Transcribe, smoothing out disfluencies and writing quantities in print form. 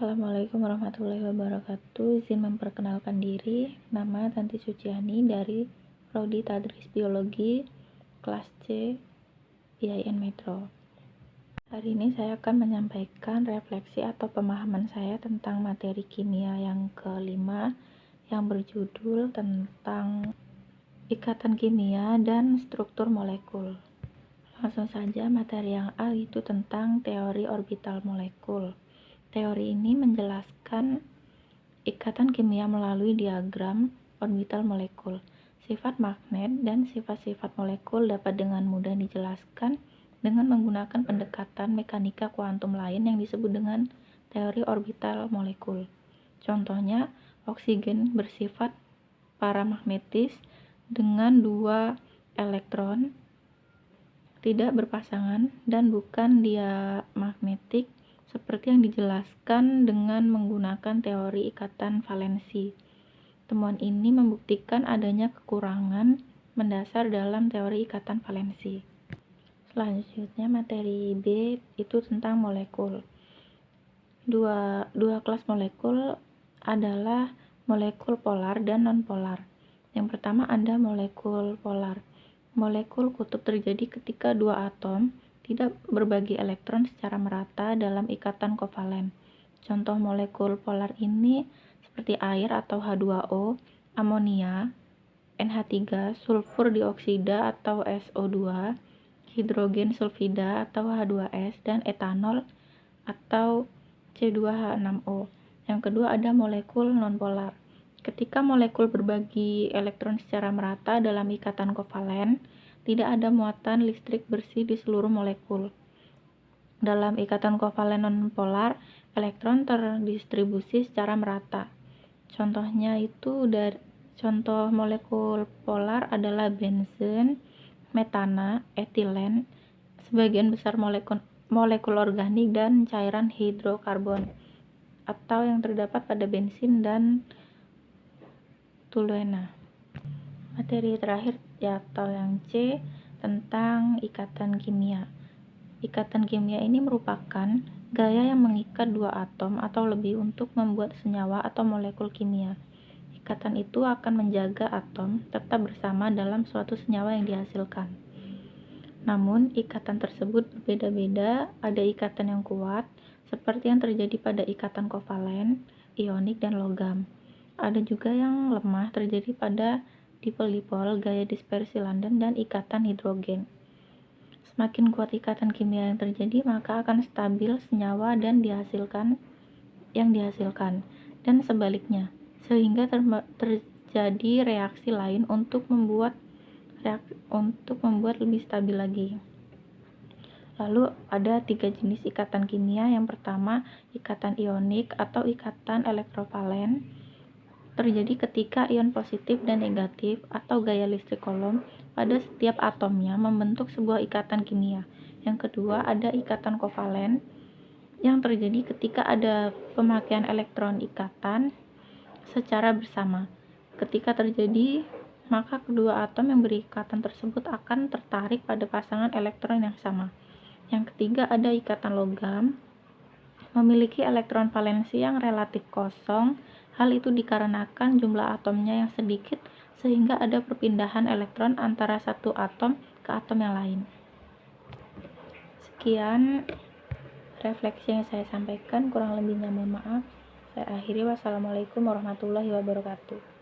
Assalamualaikum warahmatullahi wabarakatuh. Izin memperkenalkan diri, nama Tanti Suciani dari Prodi Tadris Biologi kelas C IAIN Metro. Hari ini saya akan menyampaikan refleksi atau pemahaman saya tentang materi kimia yang kelima yang berjudul tentang ikatan kimia dan struktur molekul. Langsung saja, materi yang A itu tentang teori orbital molekul. Teori ini menjelaskan ikatan kimia melalui diagram orbital molekul. Sifat magnet dan sifat-sifat molekul dapat dengan mudah dijelaskan dengan menggunakan pendekatan mekanika kuantum lain yang disebut dengan teori orbital molekul. Contohnya, oksigen bersifat paramagnetis dengan 2 elektron, tidak berpasangan dan bukan diamagnetik seperti yang dijelaskan dengan menggunakan teori ikatan valensi. Temuan ini membuktikan adanya kekurangan mendasar dalam teori ikatan valensi. Selanjutnya, materi B itu tentang molekul. Dua kelas molekul adalah molekul polar dan non-polar. Yang pertama ada molekul polar. Molekul kutub terjadi ketika 2 atom tidak berbagi elektron secara merata dalam ikatan kovalen. Contoh molekul polar ini seperti air atau H2O, amonia, NH3, sulfur dioksida atau SO2, hidrogen sulfida atau H2S, dan etanol atau C2H6O. Yang kedua ada molekul nonpolar. Ketika molekul berbagi elektron secara merata dalam ikatan kovalen, tidak ada muatan listrik bersih di seluruh molekul. Dalam ikatan kovalen nonpolar, elektron terdistribusi secara merata. Contoh molekul polar adalah benzen, metana, etilen, sebagian besar molekul organik dan cairan hidrokarbon atau yang terdapat pada bensin dan toluena. Materi terakhir atau yang C tentang ikatan kimia. Ikatan kimia ini merupakan gaya yang mengikat 2 atom atau lebih untuk membuat senyawa atau molekul kimia. Ikatan itu akan menjaga atom tetap bersama dalam suatu senyawa yang dihasilkan. Namun, ikatan tersebut berbeda-beda. Ada ikatan yang kuat, seperti yang terjadi pada ikatan kovalen, ionik, dan logam. Ada juga yang lemah, terjadi pada dipol-dipol, gaya dispersi London, dan ikatan hidrogen. Semakin kuat ikatan kimia yang terjadi, maka akan stabil senyawa dan yang dihasilkan, dan sebaliknya, sehingga terjadi reaksi lain untuk membuat lebih stabil lagi. Lalu ada 3 jenis ikatan kimia. Yang pertama, ikatan ionik atau ikatan elektrovalen. Terjadi ketika ion positif dan negatif atau gaya listrik Coulomb pada setiap atomnya membentuk sebuah ikatan kimia. Yang kedua, ada ikatan kovalen yang terjadi ketika ada pemakaian elektron ikatan secara bersama. Ketika terjadi, maka kedua atom yang berikatan tersebut akan tertarik pada pasangan elektron yang sama. Yang ketiga, ada ikatan logam, memiliki elektron valensi yang relatif kosong. Hal itu dikarenakan jumlah atomnya yang sedikit sehingga ada perpindahan elektron antara satu atom ke atom yang lain. Sekian refleksi yang saya sampaikan, kurang lebihnya mohon maaf. Saya akhiri. Wassalamualaikum warahmatullahi wabarakatuh.